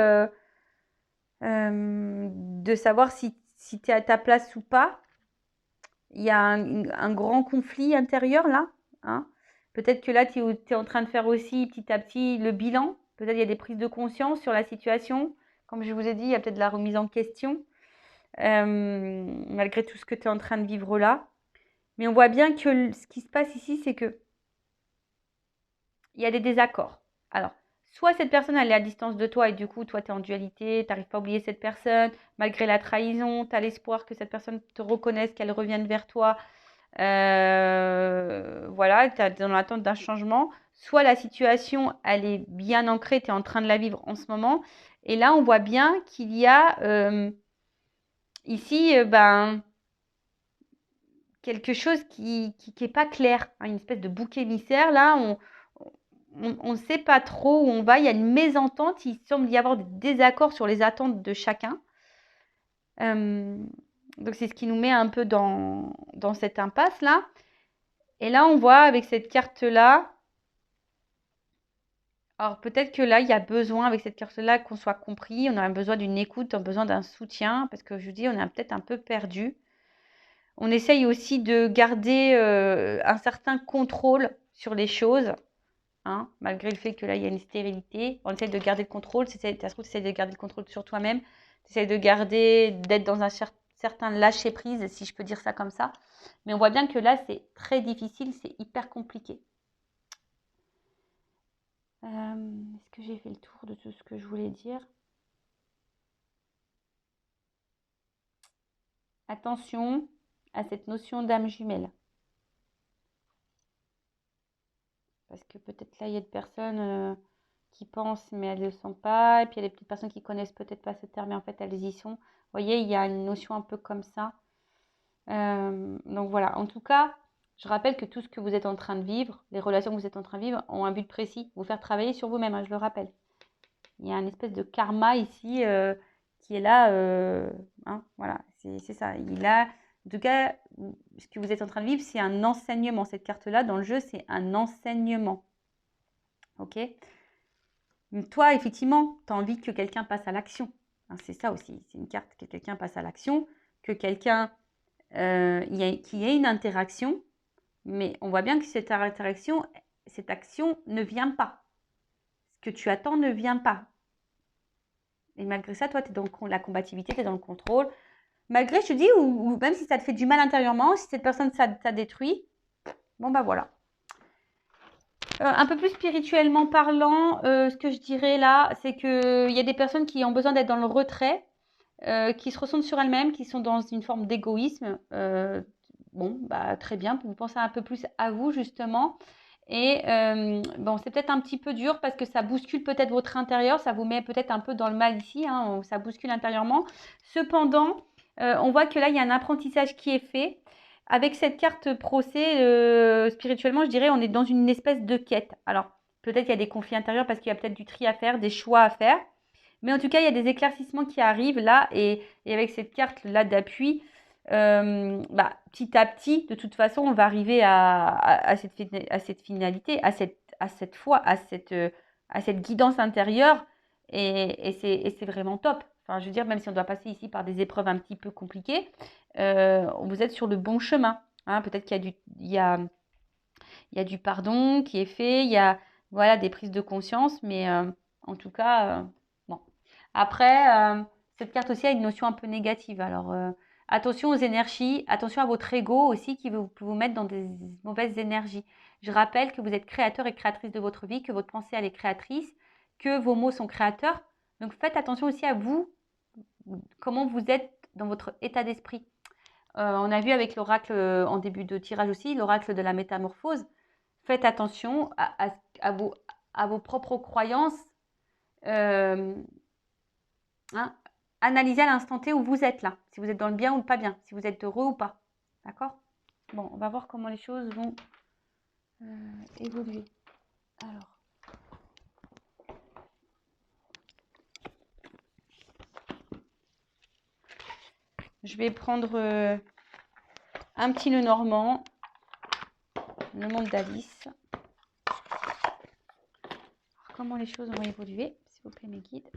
de savoir si tu es à ta place ou pas. Il y a un grand conflit intérieur là. Hein. Peut-être que là, tu es en train de faire aussi petit à petit le bilan. Peut-être il y a des prises de conscience sur la situation. Comme je vous ai dit, il y a peut-être de la remise en question, malgré tout ce que tu es en train de vivre là. Mais on voit bien que ce qui se passe ici, c'est que il y a des désaccords. Alors, soit cette personne, elle est à distance de toi et du coup, toi, tu es en dualité, tu n'arrives pas à oublier cette personne, malgré la trahison, tu as l'espoir que cette personne te reconnaisse, qu'elle revienne vers toi. Voilà, tu es dans l'attente d'un changement. Soit la situation, elle est bien ancrée, tu es en train de la vivre en ce moment. Et là, on voit bien qu'il y a ici, quelque chose qui est pas clair, hein, une espèce de bouc émissaire. Là, on ne sait pas trop où on va. Il y a une mésentente. Il semble y avoir des désaccords sur les attentes de chacun. Donc, c'est ce qui nous met un peu dans cette impasse-là. Et là, on voit avec cette carte-là, alors peut-être que là, il y a besoin avec cette carte-là qu'on soit compris. On a besoin d'une écoute, on a besoin d'un soutien. Parce que je vous dis, on est peut-être un peu perdu. On essaye aussi de garder un certain contrôle sur les choses. Hein, malgré le fait que là, il y a une stérilité. On essaie de garder le contrôle. Tu essaies de garder le contrôle sur toi-même. Tu essaies d'être dans un certain lâcher-prise, si je peux dire ça comme ça. Mais on voit bien que là, c'est très difficile, c'est hyper compliqué. Est-ce que j'ai fait le tour de tout ce que je voulais dire? Attention à cette notion d'âme jumelle. Parce que peut-être là, il y a des personnes qui pensent, mais elles ne le sont pas. Et puis, il y a des petites personnes qui connaissent peut-être pas ce terme, mais en fait, elles y sont. Vous voyez, il y a une notion un peu comme ça. Donc, voilà. En tout cas, je rappelle que tout ce que vous êtes en train de vivre, les relations que vous êtes en train de vivre, ont un but précis. Vous faire travailler sur vous-même, hein, je le rappelle. Il y a une espèce de karma ici qui est là. Hein, voilà, c'est ça. En tout cas, ce que vous êtes en train de vivre, c'est un enseignement. Cette carte-là, dans le jeu, c'est un enseignement. Ok? Toi, effectivement, tu as envie que quelqu'un passe à l'action. Hein, c'est ça aussi. C'est une carte que quelqu'un passe à l'action, que quelqu'un qu'il y ait une interaction. Mais on voit bien que cette action ne vient pas. Ce que tu attends ne vient pas. Et malgré ça, toi, tu es dans la combativité, tu es dans le contrôle. Malgré, je te dis, ou même si ça te fait du mal intérieurement, si cette personne, ça détruit, bon, bah voilà. Un peu plus spirituellement parlant, ce que je dirais là, c'est qu'il y a des personnes qui ont besoin d'être dans le retrait, qui se ressentent sur elles-mêmes, qui sont dans une forme d'égoïsme. Bon, bah, très bien, vous pensez un peu plus à vous justement. Et bon, c'est peut-être un petit peu dur parce que ça bouscule peut-être votre intérieur, ça vous met peut-être un peu dans le mal ici, hein, ça bouscule intérieurement. Cependant, on voit que là, il y a un apprentissage qui est fait. Avec cette carte procès, spirituellement, je dirais, on est dans une espèce de quête. Alors, peut-être qu'il y a des conflits intérieurs parce qu'il y a peut-être du tri à faire, des choix à faire. Mais en tout cas, il y a des éclaircissements qui arrivent là. Et avec cette carte-là d'appui, bah, petit à petit, de toute façon, on va arriver à cette finalité, à cette guidance intérieure. Et c'est vraiment top. Enfin, je veux dire, même si on doit passer ici par des épreuves un petit peu compliquées, vous êtes sur le bon chemin. Hein. Peut-être qu'il y a il y a du pardon qui est fait, il y a voilà, des prises de conscience, mais en tout cas, bon. Après, cette carte aussi a une notion un peu négative. Alors, attention aux énergies, attention à votre ego aussi qui peut vous mettre dans des mauvaises énergies. Je rappelle que vous êtes créateur et créatrice de votre vie, que votre pensée elle est créatrice, que vos mots sont créateurs. Donc faites attention aussi à vous, comment vous êtes dans votre état d'esprit. On a vu avec l'oracle en début de tirage aussi, l'oracle de la métamorphose. Faites attention à vos propres croyances. Euh, hein, analysez à l'instant T où vous êtes là, si vous êtes dans le bien ou pas bien, si vous êtes heureux ou pas. D'accord? Bon, on va voir comment les choses vont évoluer. Alors, je vais prendre un petit nœud normand, le monde d'Alice. Comment les choses vont évoluer, s'il vous plaît, mes guides.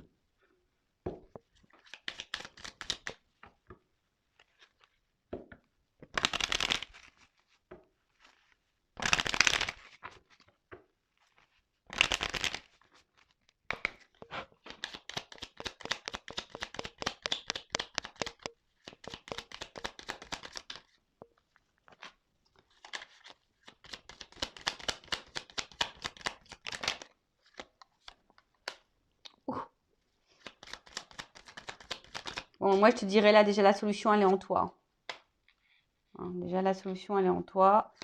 Bon, moi, je te dirais là, déjà, la solution, elle est en toi. Hein, déjà, la solution, elle est en toi.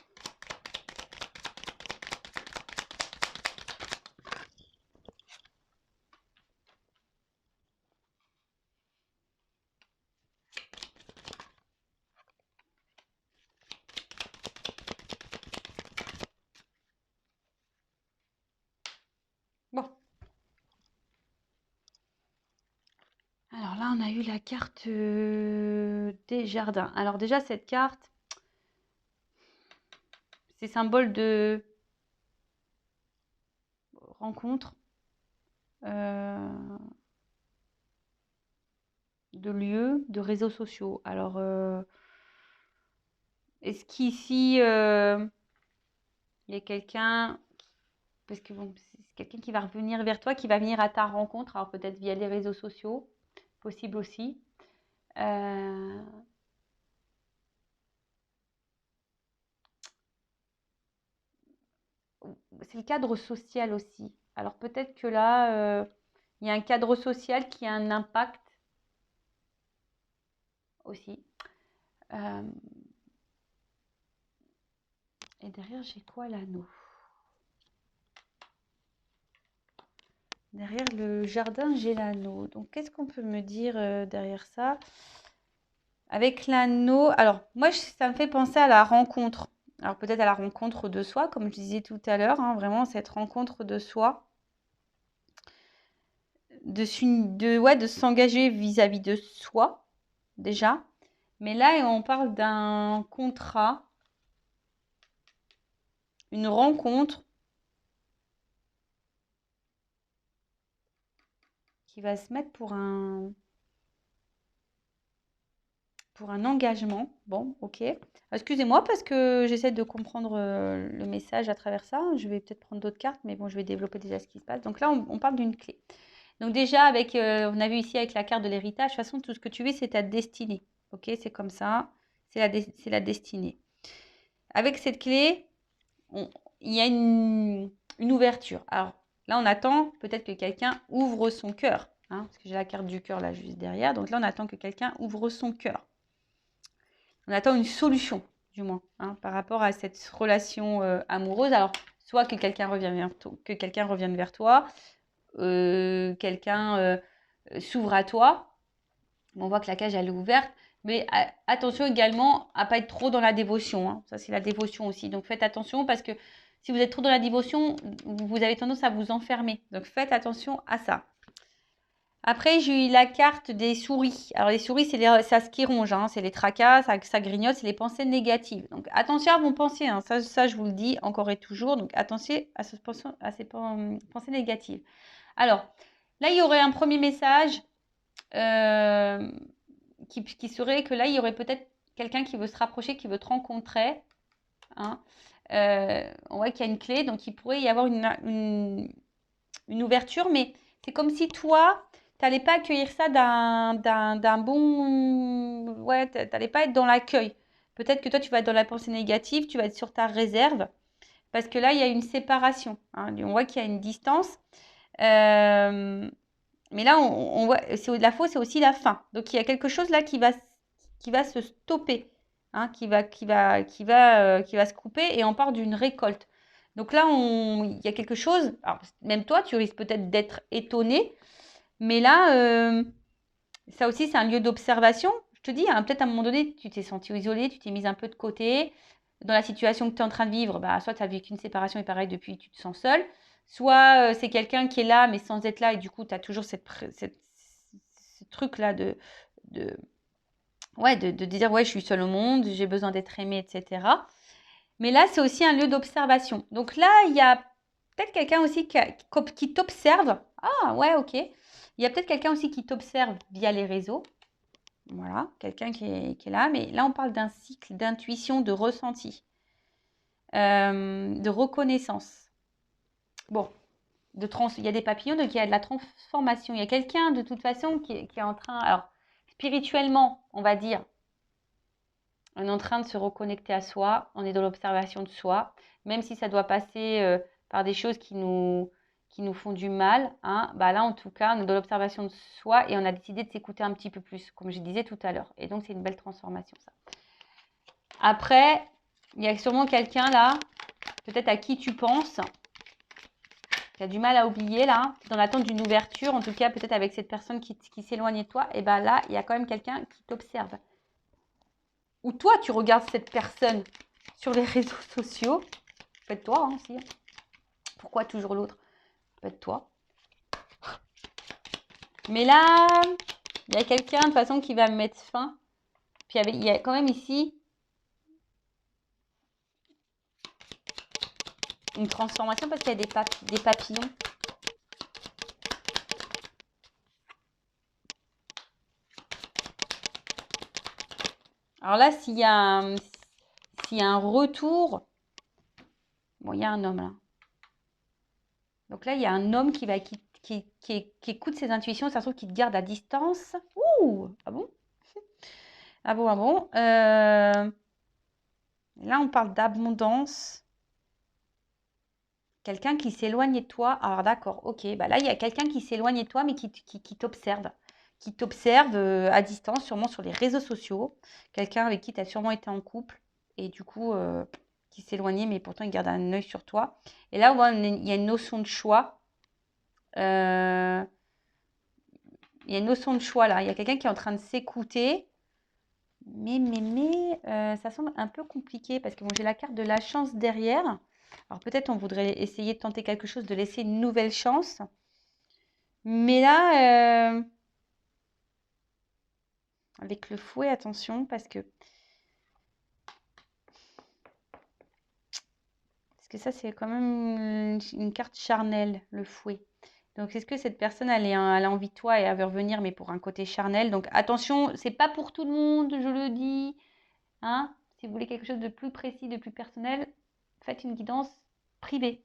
Bon. Alors là, on a eu la carte des jardins. Alors déjà, cette carte, c'est symbole de rencontre, de lieux, de réseaux sociaux. Alors, est-ce qu'ici, il y a quelqu'un, parce que bon, c'est quelqu'un qui va revenir vers toi, qui va venir à ta rencontre, alors peut-être via les réseaux sociaux, possible aussi. C'est le cadre social aussi. Alors peut-être que là, il y a un cadre social qui a un impact aussi. Et derrière, j'ai quoi l'anneau? Derrière le jardin, j'ai l'anneau. Donc, qu'est-ce qu'on peut me dire derrière ça? Avec l'anneau, alors moi, ça me fait penser à la rencontre. Alors peut-être à la rencontre de soi, comme je disais tout à l'heure, hein, vraiment cette rencontre de soi, de s'engager vis-à-vis de soi, déjà. Mais là, on parle d'un contrat, une rencontre qui va se mettre pour un engagement. Bon, ok. Excusez-moi parce que j'essaie de comprendre le message à travers ça. Je vais peut-être prendre d'autres cartes, mais bon, je vais développer déjà ce qui se passe. Donc là, on parle d'une clé. Donc déjà, avec, on a vu ici avec la carte de l'héritage, de toute façon, tout ce que tu veux, c'est ta destinée. Ok, c'est comme ça. C'est la destinée. Avec cette clé, il y a une ouverture. Alors là, on attend peut-être que quelqu'un ouvre son cœur, hein, parce que j'ai la carte du cœur là juste derrière. Donc là, on attend que quelqu'un ouvre son cœur. On attend une solution, du moins, hein, par rapport à cette relation amoureuse. Alors, soit que quelqu'un revienne vers toi, quelqu'un s'ouvre à toi. On voit que la cage elle est ouverte, mais attention également à pas être trop dans la dévotion, hein. Ça, c'est la dévotion aussi. Donc, faites attention parce que si vous êtes trop dans la dévotion, vous avez tendance à vous enfermer. Donc, faites attention à ça. Après, j'ai eu la carte des souris. Alors, les souris, c'est ça ce qui ronge, hein. C'est les tracas, ça grignote, c'est les pensées négatives. Donc, attention à vos pensées, hein. Ça, je vous le dis encore et toujours. Donc, attention à ces pensées négatives. Alors, là, il y aurait un premier message qui serait que là, il y aurait peut-être quelqu'un qui veut se rapprocher, qui veut te rencontrer, hein. On voit qu'il y a une clé, donc il pourrait y avoir une ouverture, mais c'est comme si toi, tu n'allais pas accueillir ça d'un bon... Ouais, tu n'allais pas être dans l'accueil. Peut-être que toi, tu vas être dans la pensée négative, tu vas être sur ta réserve, parce que là, il y a une séparation, hein. On voit qu'il y a une distance. Mais là, on voit, la faux, c'est aussi la fin. Donc, il y a quelque chose là qui va se stopper, hein, qui va se couper et on part d'une récolte. Donc là, il y a quelque chose. Alors, même toi, tu risques peut-être d'être étonné, mais là, ça aussi, c'est un lieu d'observation. Je te dis, hein, peut-être à un moment donné, tu t'es senti isolé, tu t'es mise un peu de côté. Dans la situation que tu es en train de vivre, bah, soit tu as vécu une séparation et pareil, depuis, tu te sens seule. Soit c'est quelqu'un qui est là, mais sans être là, et du coup, tu as toujours ce truc-là ouais, de dire, ouais, je suis seule au monde, j'ai besoin d'être aimée, etc. Mais là, c'est aussi un lieu d'observation. Donc là, il y a peut-être quelqu'un aussi qui t'observe. Ah, ouais, ok. Il y a peut-être quelqu'un aussi qui t'observe via les réseaux. Voilà, quelqu'un qui est là. Mais là, on parle d'un cycle d'intuition, de ressenti, de reconnaissance. Bon, il y a des papillons, donc il y a de la transformation. Il y a quelqu'un, de toute façon, qui est en train... Alors, spirituellement, on va dire, on est en train de se reconnecter à soi. On est dans l'observation de soi. Même si ça doit passer par des choses qui nous font du mal, hein, bah là, en tout cas, on est dans l'observation de soi et on a décidé de s'écouter un petit peu plus, comme je disais tout à l'heure. Et donc, c'est une belle transformation, ça. Après, il y a sûrement quelqu'un là, peut-être à qui tu penses, qui a du mal à oublier là, dans l'attente d'une ouverture, en tout cas peut-être avec cette personne qui s'éloigne de toi, et bien là, il y a quand même quelqu'un qui t'observe. Ou toi, tu regardes cette personne sur les réseaux sociaux, peut-être toi hein, aussi. Pourquoi toujours l'autre? Peut-être toi. Mais là, il y a quelqu'un de toute façon qui va me mettre fin. Puis il y a quand même ici une transformation parce qu'il y a des papillons. Alors là, s'il y a un retour, bon, il y a un homme là. Donc là, il y a un homme qui écoute ses intuitions, ça se trouve qu'il te garde à distance. Ouh, ah bon? Ah bon, ah bon. Là, on parle d'abondance. Quelqu'un qui s'éloigne de toi. Alors d'accord, ok. Bah là, il y a quelqu'un qui s'éloigne de toi, mais qui t'observe. Qui t'observe à distance, sûrement sur les réseaux sociaux. Quelqu'un avec qui tu as sûrement été en couple. Et du coup, qui s'éloignait, mais pourtant, il garde un œil sur toi. Et là, il y a une notion de choix. Il y a une notion de choix là. Il y a quelqu'un qui est en train de s'écouter. Mais ça semble un peu compliqué parce que bon, j'ai la carte de la chance derrière. Alors peut-être on voudrait essayer de tenter quelque chose, de laisser une nouvelle chance. Mais là, avec le fouet, attention, parce que ça, c'est quand même une carte charnelle, le fouet. Donc, est-ce que cette personne, elle a envie de toi et elle veut revenir, mais pour un côté charnel? Donc, attention, c'est pas pour tout le monde, je le dis. Hein? Si vous voulez quelque chose de plus précis, de plus personnel, faites une guidance privée.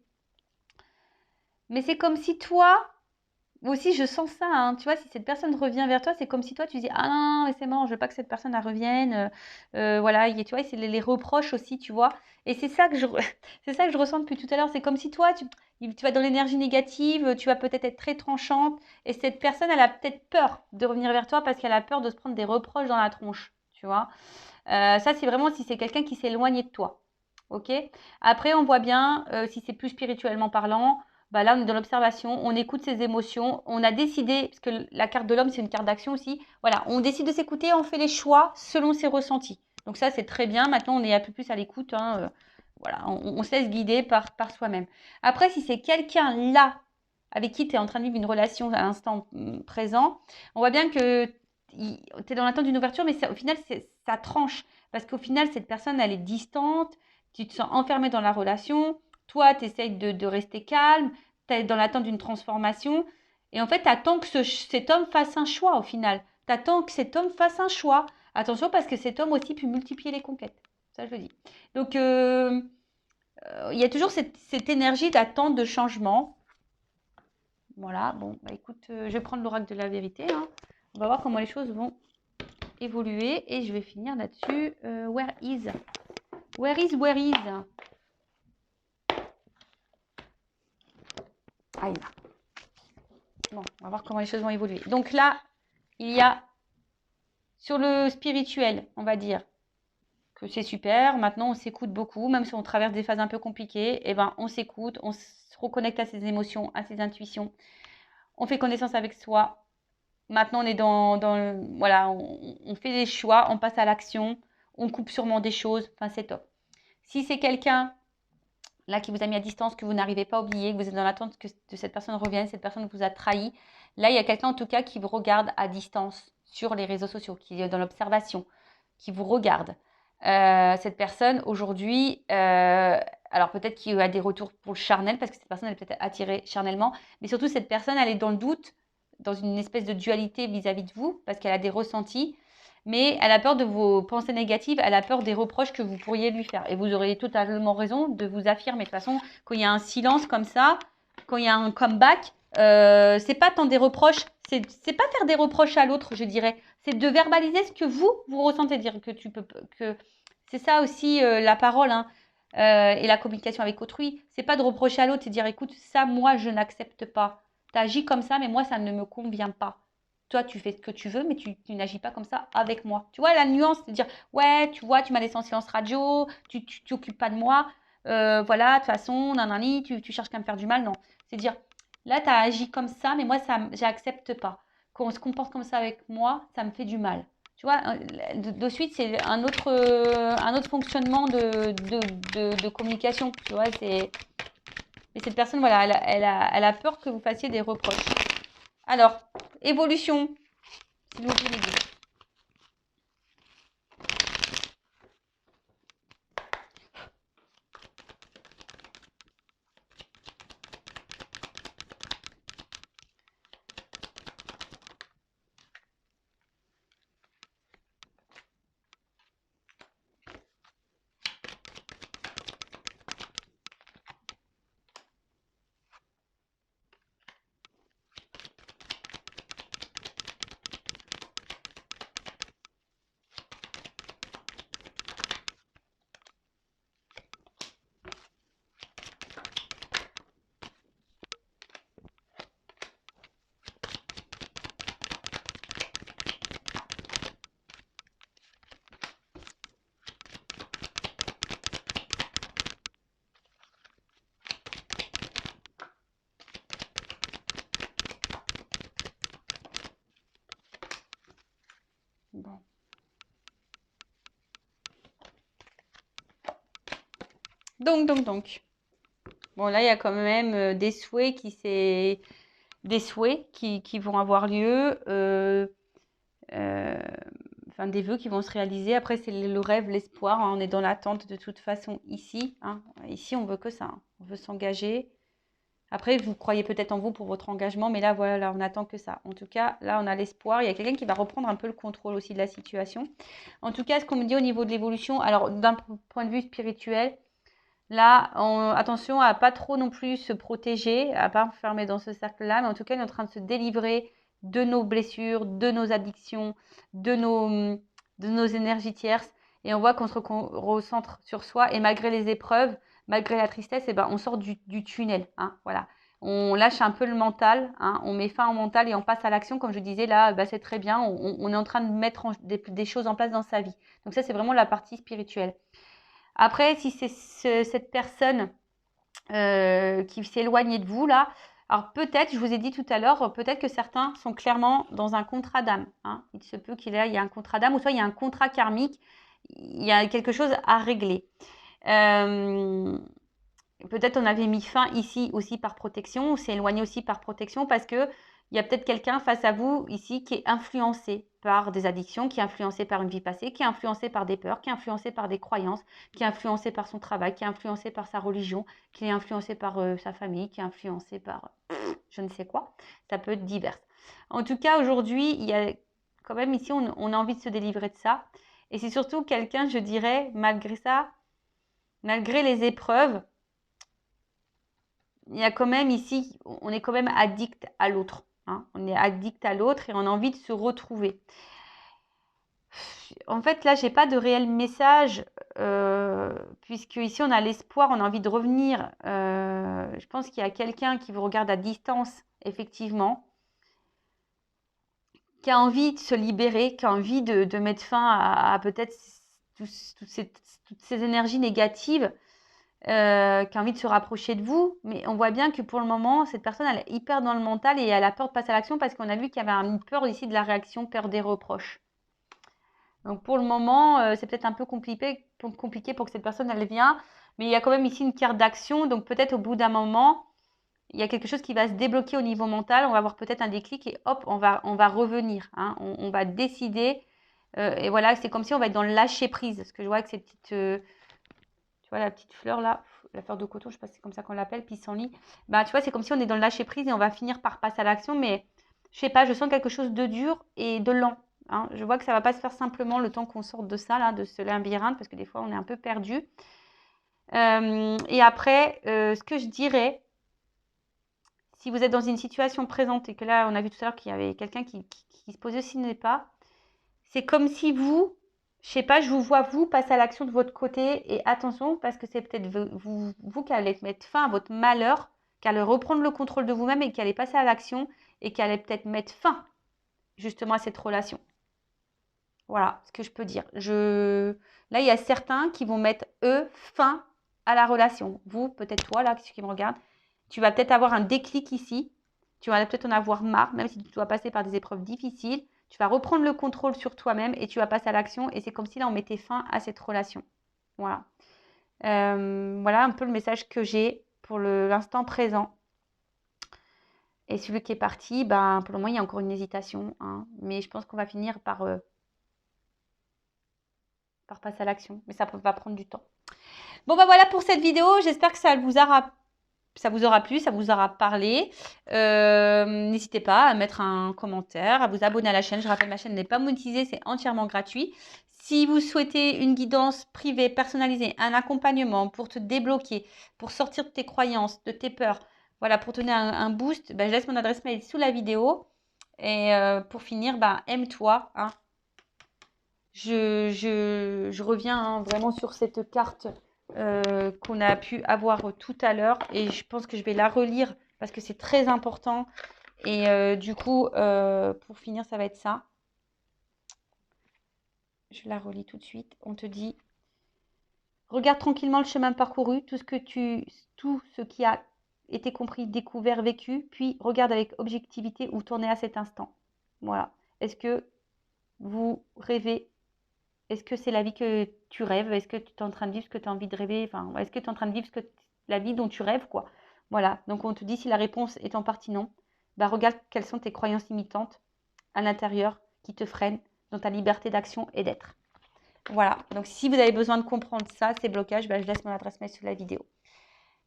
Mais c'est comme si toi, moi aussi je sens ça, hein, tu vois, si cette personne revient vers toi, c'est comme si toi tu dis ah non, mais c'est bon, je veux pas que cette personne elle revienne. Voilà, tu vois, c'est les reproches aussi, tu vois. Et c'est ça que je c'est ça que je ressens depuis tout à l'heure. C'est comme si toi, Tu vas dans l'énergie négative, tu vas peut-être être très tranchante. Et cette personne, elle a peut-être peur de revenir vers toi parce qu'elle a peur de se prendre des reproches dans la tronche, tu vois. Ça, c'est vraiment si c'est quelqu'un qui s'est éloigné de toi. Ok. Après, on voit bien, si c'est plus spirituellement parlant, bah là, on est dans l'observation, on écoute ses émotions, on a décidé, parce que la carte de l'homme, c'est une carte d'action aussi. Voilà, on décide de s'écouter, on fait les choix selon ses ressentis. Donc ça, c'est très bien. Maintenant, on est un peu plus à l'écoute, hein, voilà, on se laisse guider par soi-même. Après, si c'est quelqu'un là avec qui tu es en train de vivre une relation à l'instant présent, on voit bien que tu es dans l'attente d'une ouverture, mais au final, ça tranche. Parce qu'au final, cette personne, elle est distante, tu te sens enfermé dans la relation, toi, tu essayes de rester calme, tu es dans l'attente d'une transformation. Et en fait, tu attends que cet homme fasse un choix au final. Tu attends que cet homme fasse un choix. Attention, parce que cet homme aussi peut multiplier les conquêtes. Ça, je le dis. Donc, il y a toujours cette énergie d'attente, de changement. Voilà, bon, bah écoute, je vais prendre l'oracle de la vérité, hein. On va voir comment les choses vont évoluer et je vais finir là-dessus. Where is? Where is? Where is? Ah, il est là. Bon, on va voir comment les choses vont évoluer. Donc là, il y a sur le spirituel, on va dire que c'est super. Maintenant, on s'écoute beaucoup, même si on traverse des phases un peu compliquées. Eh ben, on s'écoute, on se reconnecte à ses émotions, à ses intuitions. On fait connaissance avec soi. Maintenant, on est voilà, on fait des choix, on passe à l'action, on coupe sûrement des choses. Enfin, c'est top. Si c'est quelqu'un là qui vous a mis à distance, que vous n'arrivez pas à oublier, que vous êtes dans l'attente que cette personne revienne, cette personne vous a trahi, là, il y a quelqu'un en tout cas qui vous regarde à distance sur les réseaux sociaux, qui est dans l'observation, qui vous regarde. Cette personne, aujourd'hui, alors peut-être qu'il a des retours pour le charnel, parce que cette personne, elle est peut-être attirée charnellement, mais surtout, cette personne, elle est dans le doute, dans une espèce de dualité vis-à-vis de vous, parce qu'elle a des ressentis, mais elle a peur de vos pensées négatives, elle a peur des reproches que vous pourriez lui faire. Et vous auriez totalement raison de vous affirmer. De toute façon, quand il y a un silence comme ça, quand il y a un comeback, c'est pas tant des reproches, c'est pas faire des reproches à l'autre, je dirais. C'est de verbaliser ce que vous ressentez, dire que tu peux, que c'est ça aussi la parole, hein, et la communication avec autrui. C'est pas de reprocher à l'autre, c'est dire écoute, ça, moi, je n'accepte pas. Tu agis comme ça, mais moi, ça ne me convient pas. Toi, tu fais ce que tu veux, mais tu n'agis pas comme ça avec moi. Tu vois la nuance de dire, ouais, tu vois, tu m'as laissé en silence radio, tu t'occupes pas de moi, voilà, de toute façon, nanani, tu cherches qu'à me faire du mal. Non, c'est dire, là, tu as agi comme ça, mais moi, ça, j'accepte pas. Quand on se comporte comme ça avec moi, ça me fait du mal. Tu vois, de suite, c'est un autre fonctionnement de communication. Tu vois, c'est. Mais cette personne, voilà, elle a peur que vous fassiez des reproches. Alors, évolution, s'il vous plaît, les guides. Bon. Donc. Bon, là, il y a quand même des souhaits qui vont avoir lieu, enfin des vœux qui vont se réaliser. Après, c'est le rêve, l'espoir, hein. On est dans l'attente de toute façon ici, hein. Ici, on veut que ça, hein. On veut s'engager. Après, vous croyez peut-être en vous pour votre engagement, mais là, voilà, on attend que ça. En tout cas, là, on a l'espoir. Il y a quelqu'un qui va reprendre un peu le contrôle aussi de la situation. En tout cas, ce qu'on me dit au niveau de l'évolution, alors d'un point de vue spirituel, là, attention à pas trop non plus se protéger, à pas enfermer dans ce cercle-là, mais en tout cas, on est en train de se délivrer de nos blessures, de nos addictions, de nos énergies tierces. Et on voit qu'on se recentre sur soi et malgré les épreuves, malgré la tristesse, eh ben, on sort du tunnel. Hein, voilà. On lâche un peu le mental, hein, on met fin au mental et on passe à l'action. Comme je disais, là, bah, c'est très bien. On est en train de mettre des choses en place dans sa vie. Donc ça, c'est vraiment la partie spirituelle. Après, si c'est cette personne qui s'éloigne de vous, là, alors peut-être, je vous ai dit tout à l'heure, peut-être que certains sont clairement dans un contrat d'âme. Hein. Il se peut qu'il y ait un contrat d'âme ou soit il y a un contrat karmique. Il y a quelque chose à régler. Peut-être on avait mis fin ici aussi par protection, on s'est éloigné aussi par protection parce que il y a peut-être quelqu'un face à vous ici qui est influencé par des addictions, qui est influencé par une vie passée, qui est influencé par des peurs, qui est influencé par des croyances, qui est influencé par son travail, qui est influencé par sa religion, qui est influencé par sa famille, qui est influencé par je ne sais quoi. Ça peut être divers. En tout cas, aujourd'hui, il y a quand même ici, on a envie de se délivrer de ça. Et c'est surtout quelqu'un, je dirais, malgré ça, malgré les épreuves, il y a quand même ici, on est quand même addict à l'autre. Hein. On est addict à l'autre et on a envie de se retrouver. En fait, là, j'ai pas de réel message, puisque ici, on a l'espoir, on a envie de revenir. Je pense qu'il y a quelqu'un qui vous regarde à distance, effectivement, qui a envie de se libérer, qui a envie de mettre fin à peut-être toutes ces énergies négatives. Qui a envie de se rapprocher de vous, mais on voit bien que pour le moment, cette personne, elle est hyper dans le mental et elle a peur de passer à l'action parce qu'on a vu qu'il y avait une peur ici de la réaction, peur des reproches. Donc pour le moment, c'est peut-être un peu compliqué pour que cette personne, elle vienne, mais il y a quand même ici une carte d'action, donc peut-être au bout d'un moment, il y a quelque chose qui va se débloquer au niveau mental, on va avoir peut-être un déclic et hop, on va revenir, hein, on va décider, et voilà, c'est comme si on va être dans le lâcher prise, parce que je vois que ces petites... tu vois la petite fleur là, la fleur de coton, je sais pas si c'est comme ça qu'on l'appelle, pissenlit. Bah tu vois, c'est comme si on est dans le lâcher prise et on va finir par passer à l'action, mais je sais pas, je sens quelque chose de dur et de lent. Hein. Je vois que ça va pas se faire simplement le temps qu'on sorte de ça là, de ce labyrinthe, parce que des fois on est un peu perdu. Et après, ce que je dirais, si vous êtes dans une situation présente et que là on a vu tout à l'heure qu'il y avait quelqu'un qui se posait aussi n'est pas, c'est comme si vous, je sais pas, je vous vois vous passer à l'action de votre côté et attention parce que c'est peut-être vous qui allez mettre fin à votre malheur, qui allez reprendre le contrôle de vous-même et qui allez passer à l'action et qui allez peut-être mettre fin justement à cette relation. Voilà ce que je peux dire. Là, il y a certains qui vont mettre eux fin à la relation. Vous, peut-être toi là, qui me regarde, tu vas peut-être avoir un déclic ici. Tu vas peut-être en avoir marre, même si tu dois passer par des épreuves difficiles. Tu vas reprendre le contrôle sur toi-même et tu vas passer à l'action. Et c'est comme si là, on mettait fin à cette relation. Voilà. Voilà un peu le message que j'ai pour l'instant présent. Et celui qui est parti, ben, pour le moment, il y a encore une hésitation. Hein, mais je pense qu'on va finir par passer à l'action. Mais ça va prendre du temps. Bon, bah voilà pour cette vidéo. J'espère que ça vous aura plu, ça vous aura parlé. N'hésitez pas à mettre un commentaire, à vous abonner à la chaîne. Je rappelle, ma chaîne n'est pas monétisée, c'est entièrement gratuit. Si vous souhaitez une guidance privée, personnalisée, un accompagnement pour te débloquer, pour sortir de tes croyances, de tes peurs, voilà, pour te donner un boost, ben, je laisse mon adresse mail sous la vidéo. Et pour finir, ben, aime-toi. Hein. Je reviens hein, vraiment sur cette carte qu'on a pu avoir tout à l'heure et je pense que je vais la relire parce que c'est très important et du coup pour finir ça va être ça, je la relis tout de suite. On te dit regarde tranquillement le chemin parcouru, tout ce qui a été compris, découvert, vécu, puis regarde avec objectivité où t'en es à cet instant. Voilà, est-ce que vous rêvez? Est-ce que c'est la vie que tu rêves? Est-ce que tu es en train de vivre ce que tu as envie de rêver? Enfin, est-ce que tu es en train de vivre la vie dont tu rêves, quoi? Voilà. Donc, on te dit si la réponse est en partie non, bah, regarde quelles sont tes croyances limitantes à l'intérieur qui te freinent dans ta liberté d'action et d'être. Voilà. Donc, si vous avez besoin de comprendre ça, ces blocages, bah, je laisse mon adresse mail sous la vidéo.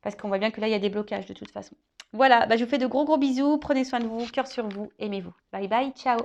Parce qu'on voit bien que là, il y a des blocages de toute façon. Voilà. Bah, je vous fais de gros bisous. Prenez soin de vous. Cœur sur vous. Aimez-vous. Bye bye. Ciao.